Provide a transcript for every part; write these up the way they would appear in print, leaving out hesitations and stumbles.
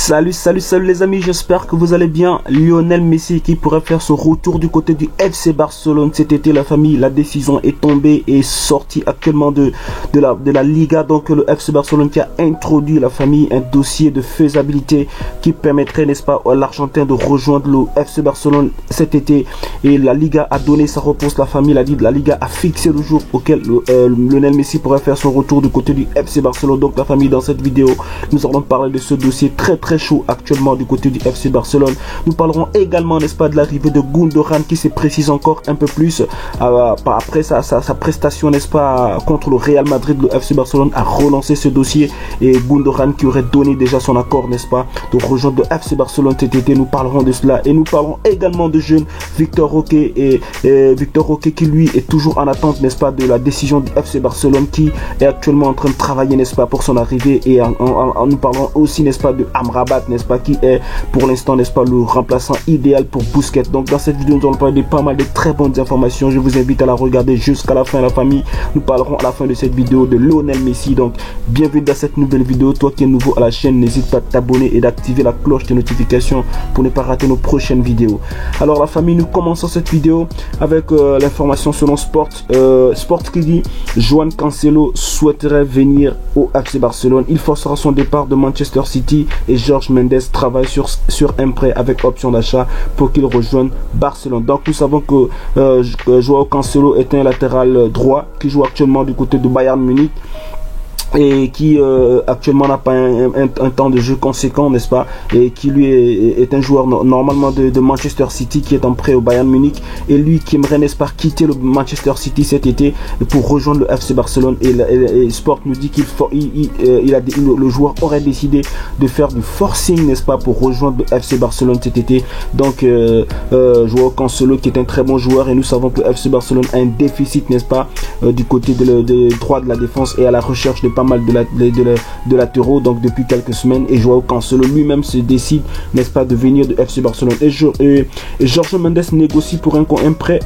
Salut les amis, j'espère que vous allez bien. Lionel Messi qui pourrait faire son retour du côté du FC Barcelone cet été. La famille, la décision est tombée et sortie actuellement de la Liga. Donc le FC Barcelone qui a introduit la famille un dossier de faisabilité qui permettrait, n'est-ce pas, à l'Argentin de rejoindre le FC Barcelone cet été. Et la Liga a donné sa réponse. La famille l'a dit, la Liga a fixé le jour auquel Lionel Messi pourrait faire son retour du côté du FC Barcelone. Donc la famille, dans cette vidéo, nous allons parler de ce dossier très chaud actuellement du côté du FC Barcelone. Nous parlerons également, n'est-ce pas, de l'arrivée de Gundogan qui se précise encore un peu plus après sa prestation, n'est-ce pas, contre le Real Madrid. Le FC Barcelone a relancé ce dossier et Gundogan qui aurait donné déjà son accord, n'est-ce pas, de rejoindre le FC Barcelone cet été. Nous parlerons de cela et nous parlerons également de jeune Victor Roque et Victor Roque qui lui est toujours en attente, n'est-ce pas, de la décision du FC Barcelone qui est actuellement en train de travailler, n'est-ce pas, pour son arrivée. Et nous parlerons aussi, n'est-ce pas, de Amrabat, n'est-ce pas, qui est pour l'instant, n'est-ce pas, le remplaçant idéal pour Busquets. Donc dans cette vidéo, nous allons parler de pas mal de très bonnes informations. Je vous invite à la regarder jusqu'à la fin, la famille. Nous parlerons à la fin de cette vidéo de Lionel Messi. Donc bienvenue dans cette nouvelle vidéo. Toi qui es nouveau à la chaîne, n'hésite pas à t'abonner et d'activer la cloche de notification pour ne pas rater nos prochaines vidéos. Alors la famille, nous commençons cette vidéo avec l'information selon Sport qui dit João Cancelo souhaiterait venir au FC Barcelone. Il forcera son départ de Manchester City et Jorge Mendes travaille sur un prêt avec option d'achat pour qu'il rejoigne Barcelone. Donc nous savons que João Cancelo est un latéral droit qui joue actuellement du côté de Bayern Munich et qui actuellement n'a pas un temps de jeu conséquent, n'est-ce pas, et qui lui est un joueur normalement de Manchester City qui est en prêt au Bayern Munich, et lui qui aimerait, n'est-ce pas, quitter le Manchester City cet été pour rejoindre le FC Barcelone. Et Sport nous dit le joueur aurait décidé de faire du forcing, n'est-ce pas, pour rejoindre le FC Barcelone cet été. Donc João Cancelo qui est un très bon joueur, et nous savons que le FC Barcelone a un déficit, n'est-ce pas, du côté de droit de la défense et à la recherche de pas mal de latéraux, donc depuis quelques semaines. Et João Cancelo lui-même se décide, n'est-ce pas, de venir de FC Barcelone. Et Jorge Mendes négocie pour un prêt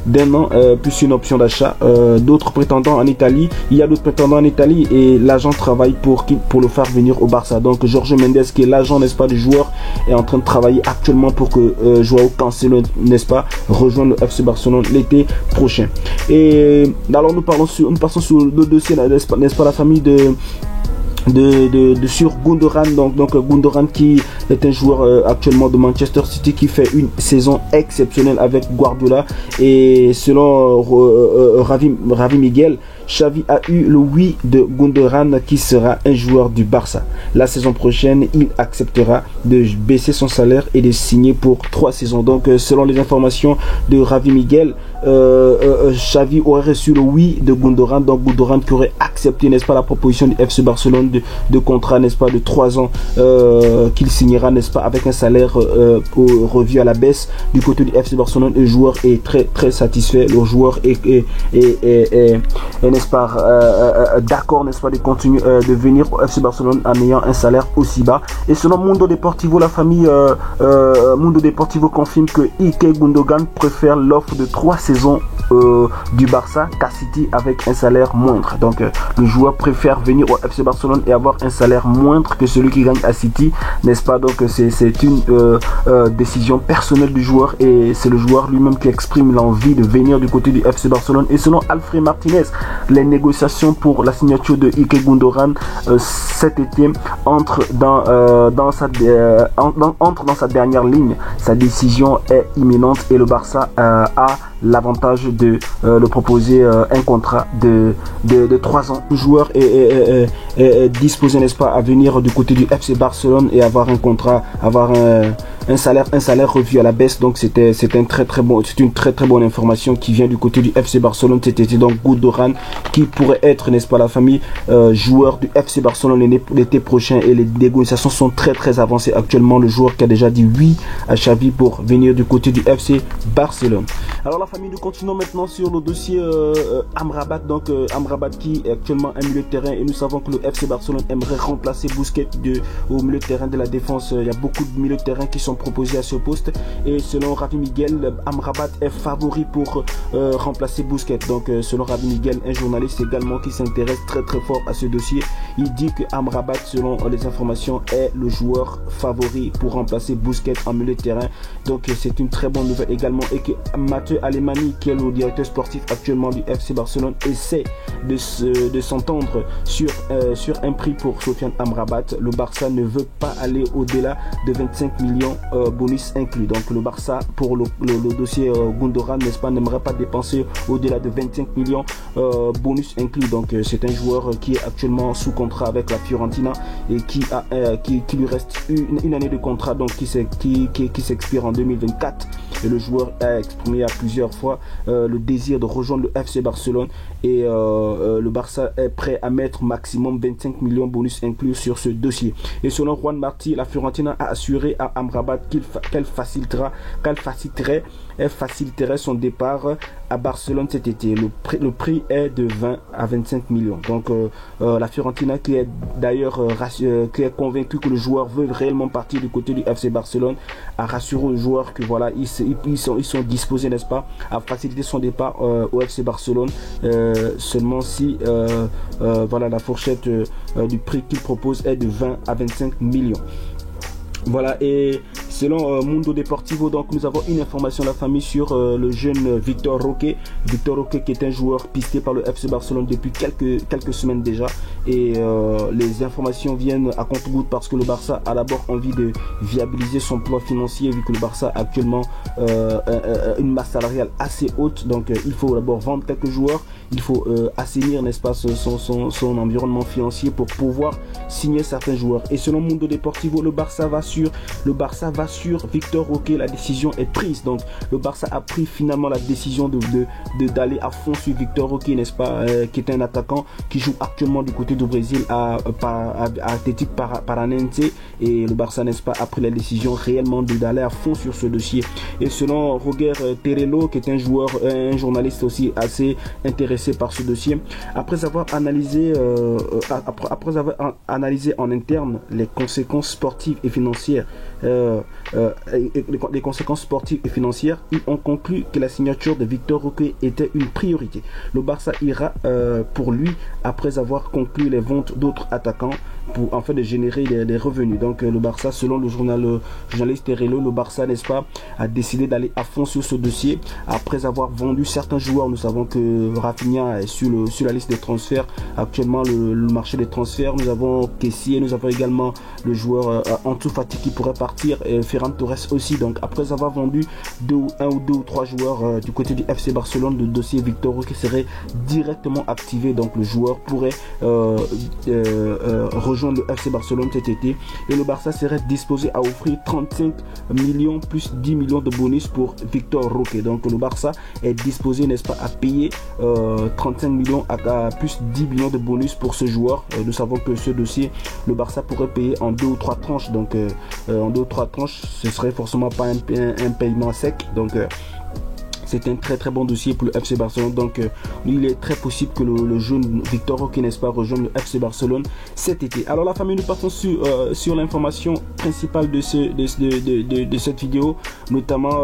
d'un an plus une option d'achat. D'autres prétendants en Italie, il y a d'autres prétendants en Italie et l'agent travaille pour le faire venir au Barça. Donc Jorge Mendes, qui est l'agent, n'est-ce pas, du joueur, est en train de travailler actuellement pour que João Cancelo, n'est-ce pas, rejoigne le FC Barcelone l'été prochain. Et alors nous passons sur le dossier, n'est-ce pas, la famille sur Gundogan. Donc Gundogan qui est un joueur actuellement de Manchester City qui fait une saison exceptionnelle avec Guardiola, et selon Ravi Miguel, Xavi a eu le oui de Gundogan qui sera un joueur du Barça. La saison prochaine, il acceptera de baisser son salaire et de signer pour 3 saisons. Donc selon les informations de Ravi Miguel, Xavi aurait reçu le oui de Gundogan. Donc Gundogan qui aurait accepté, n'est-ce pas, la proposition du FC Barcelone de contrat, n'est-ce pas, de 3 ans qu'il signera, n'est-ce pas, avec un salaire revu à la baisse du côté du FC Barcelone. Le joueur est très satisfait. Le joueur est n'est-ce pas, d'accord, n'est-ce pas, de continuer de venir au FC Barcelone en ayant un salaire aussi bas. Et selon Mundo Deportivo, la famille Mundo Deportivo confirme que Ike Gundogan préfère l'offre de 3 saisons du Barça qu'à City avec un salaire moindre. Donc le joueur préfère venir au FC Barcelone et avoir un salaire moindre que celui qui gagne à City, n'est-ce pas. Donc c'est une décision personnelle du joueur, et c'est le joueur lui-même qui exprime l'envie de venir du côté du FC Barcelone. Et selon Alfred Martinez, les négociations pour la signature de Ike Gundogan cet été entrent dans sa dernière ligne. Sa décision est imminente et le Barça a l'avantage de le proposer un contrat de 3 ans. Le joueur est disposé, n'est-ce pas, à venir du côté du FC Barcelone et avoir un contrat, avoir un salaire revu à la baisse. Donc c'est une très bonne information qui vient du côté du FC Barcelone cet été. Donc Gundogan qui pourrait être, n'est-ce pas, la famille, joueur du FC Barcelone l'été prochain, et les négociations sont très avancées actuellement. Le joueur qui a déjà dit oui à Xavi pour venir du côté du FC Barcelone. Alors la famille, nous continuons maintenant sur le dossier Amrabat. Donc Amrabat qui est actuellement un milieu de terrain, et nous savons que le FC Barcelone aimerait remplacer Busquets au milieu de terrain de la défense. Il y a beaucoup de milieux de terrain qui sont proposés à ce poste, et selon Ravi Miguel, Amrabat est favori pour remplacer Busquets. Donc selon Ravi Miguel, un journaliste également qui s'intéresse très fort à ce dossier. Il dit que Amrabat, selon les informations, est le joueur favori pour remplacer Busquets en milieu de terrain. Donc c'est une très bonne nouvelle également, et que Mathieu Alemany, qui est le directeur sportif actuellement du FC Barcelone, essaie de s'entendre sur un prix pour Sofiane Amrabat. Le Barça ne veut pas aller au-delà de 25 millions bonus inclus. Donc le Barça, pour le dossier Gundogan, n'est-ce pas, n'aimerait pas dépenser au-delà de 25 millions bonus inclus. Donc c'est un joueur qui est actuellement sous contrat avec la Fiorentina et qui lui reste une année de contrat, donc qui s'expire en 2024. Et le joueur a exprimé à plusieurs fois le désir de rejoindre le FC Barcelone, et le Barça est prêt à mettre maximum 25 millions bonus inclus sur ce dossier. Et selon Juan Martí, la Fiorentina a assuré à Amrabat qu'elle faciliterait son départ à Barcelone cet été. Le prix est de 20 à 25 millions. Donc la Fiorentina, qui est d'ailleurs qui est convaincue que le joueur veut réellement partir du côté du FC Barcelone, a rassuré le joueur que voilà, ils sont disposés, n'est-ce pas, à faciliter son départ au FC Barcelone, seulement si voilà, la fourchette du prix qu'il propose est de 20 à 25 millions. Voilà, et selon Mundo Deportivo, donc nous avons une information, la famille, sur le jeune Victor Roque. Victor Roque, qui est un joueur pisté par le FC Barcelone depuis quelques semaines déjà, et les informations viennent à compte-gouttes parce que le Barça a d'abord envie de viabiliser son plan financier, vu que le Barça a actuellement une masse salariale assez haute. Donc il faut d'abord vendre quelques joueurs, il faut assainir, n'est-ce pas, son environnement financier pour pouvoir signer certains joueurs. Et selon Mundo Deportivo, le Barça va sur Victor Roque. La décision est prise. Donc le Barça a pris finalement la décision d'aller à fond sur Victor Roque, n'est-ce pas, qui est un attaquant qui joue actuellement du côté du Brésil à Atlético Paranense, et le Barça, n'est-ce pas, a pris la décision réellement d'aller à fond sur ce dossier. Et selon Roger Terrello, qui est un journaliste aussi assez intéressé par ce dossier, après avoir analysé en interne les conséquences sportives et financières, les conséquences sportives et financières, ils ont conclu que la signature de Victor Roque était une priorité. Le Barça ira pour lui après avoir conclu les ventes d'autres attaquants pour en fait de générer des revenus. Donc le Barça, selon le journaliste Terrello, le Barça, n'est-ce pas, a décidé d'aller à fond sur ce dossier après avoir vendu certains joueurs. Nous savons que Rafinha est sur la liste des transferts actuellement, le marché des transferts. Nous avons Kessié, nous avons également le joueur Ansu Fati qui pourrait partir, et Ferran Torres aussi. Donc après avoir vendu un ou deux ou trois joueurs du côté du FC Barcelone, le dossier Victor Roque serait directement activé. Donc le joueur pourrait rejoindre le FC Barcelone cet été, et le Barça serait disposé à offrir 35 millions plus 10 millions de bonus pour Victor Roque. Donc le Barça est disposé, n'est-ce pas, à payer 35 millions à plus 10 millions de bonus pour ce joueur. Nous savons que ce dossier, le Barça pourrait payer en 2 ou 3 tranches. Donc en 2 ou 3 tranches, ce serait forcément pas un paiement sec. Donc c'est un très bon dossier pour le FC Barcelone. Donc il est très possible que le jeune Victor Roque, n'est-ce pas, rejoigne le FC Barcelone cet été. Alors la famille, nous passons sur l'information principale de cette vidéo, notamment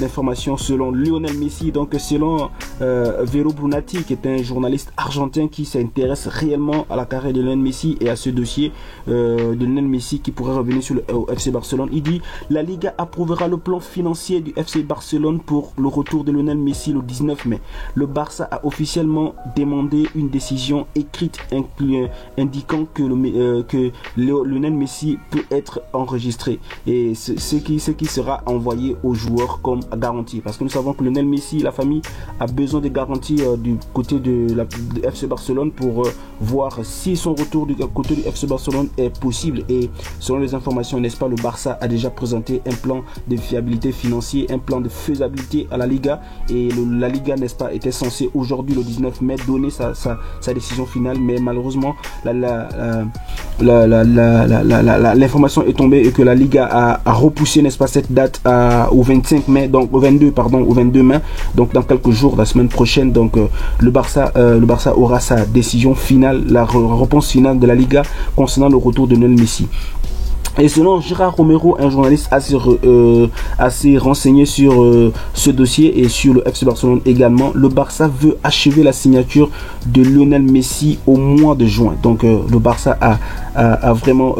l'information selon Lionel Messi. Donc selon Vero Brunati, qui est un journaliste argentin qui s'intéresse réellement à la carrière de Lionel Messi et à ce dossier de Lionel Messi qui pourrait revenir sur le FC Barcelone, il dit: la Liga approuvera le plan financier du FC Barcelone pour le retour de Lionel Messi le 19 mai. Le Barça a officiellement demandé une décision écrite indiquant que Lionel Messi peut être enregistré, et ce qui sera envoyé aux joueurs comme garantie, parce que nous savons que Lionel Messi, la famille, a besoin de garanties du côté de FC Barcelone pour voir si son retour du côté du FC Barcelone est possible. Et selon les informations, n'est-ce pas, le Barça a déjà présenté un plan de fiabilité financière, un plan de faisabilité à la Liga, et la Liga, n'est-ce pas, était censée aujourd'hui le 19 mai donner sa décision finale, mais malheureusement l'information est tombée et que la Liga a repoussé, n'est-ce pas, cette date au 25 mai, donc au 22 mai, donc dans quelques jours, la semaine prochaine. Donc le Barça aura sa décision finale, la réponse finale de la Liga concernant le retour de Lionel Messi. Et selon Gérard Romero, un journaliste assez renseigné sur ce dossier et sur le FC Barcelone également, le Barça veut achever la signature de Lionel Messi au mois de juin. Donc le Barça a vraiment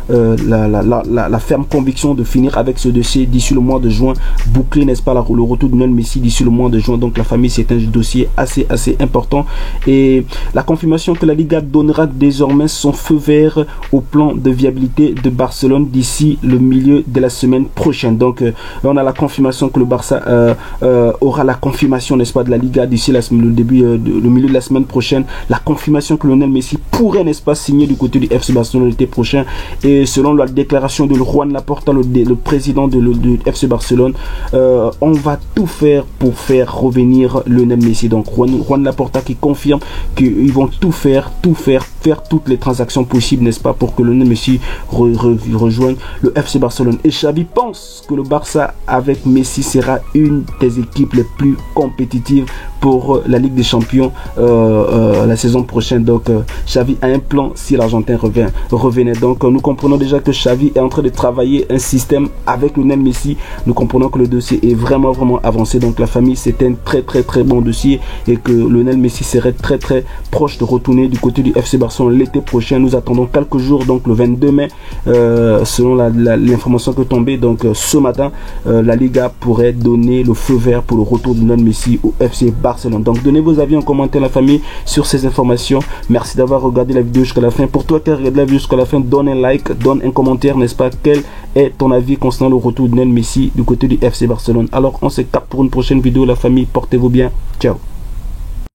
la ferme conviction de finir avec ce dossier d'ici le mois de juin, boucler, n'est-ce pas, le retour de Lionel Messi d'ici le mois de juin. Donc la famille, c'est un dossier assez important, et la confirmation que la Liga donnera désormais son feu vert au plan de viabilité de Barcelone d'ici le milieu de la semaine prochaine. Donc là on a la confirmation que le Barça aura la confirmation, n'est-ce pas, de la Liga d'ici le milieu de la semaine prochaine, la confirmation que Lionel Messi pourrait, n'est-ce pas, signer du côté du FC Barcelone l'été prochain. Et selon la déclaration de Juan Laporta, le président du FC Barcelone, on va tout faire pour faire revenir Lionel Messi. Donc Juan Laporta qui confirme qu'ils vont tout faire toutes les transactions possibles, n'est-ce pas, pour que Lionel Messi rejoigne le FC Barcelone. Et Xavi pense que le Barça avec Messi sera une des équipes les plus compétitives pour la Ligue des Champions la saison prochaine. Donc Xavi a un plan si l'Argentin revenait. Donc nous comprenons déjà que Xavi est en train de travailler un système avec Lionel Messi. Nous comprenons que le dossier est vraiment avancé. Donc la famille, c'est un très bon dossier, et que Lionel Messi serait très proche de retourner du côté du FC Barcelone l'été prochain. Nous attendons quelques jours, donc le 22 mai, selon l'information que tombée donc ce matin, la Liga pourrait donner le feu vert pour le retour de Lionel Messi au FC Barcelone. Donc donnez vos avis en commentaire, la famille, sur ces informations. Merci d'avoir regardé la vidéo jusqu'à la fin. Pour toi qui as regardé la vidéo jusqu'à la fin, donne un like, donne un commentaire, n'est-ce pas, quel est ton avis concernant le retour de Lionel Messi du côté du FC Barcelone. Alors on se capte pour une prochaine vidéo, la famille, portez-vous bien, ciao.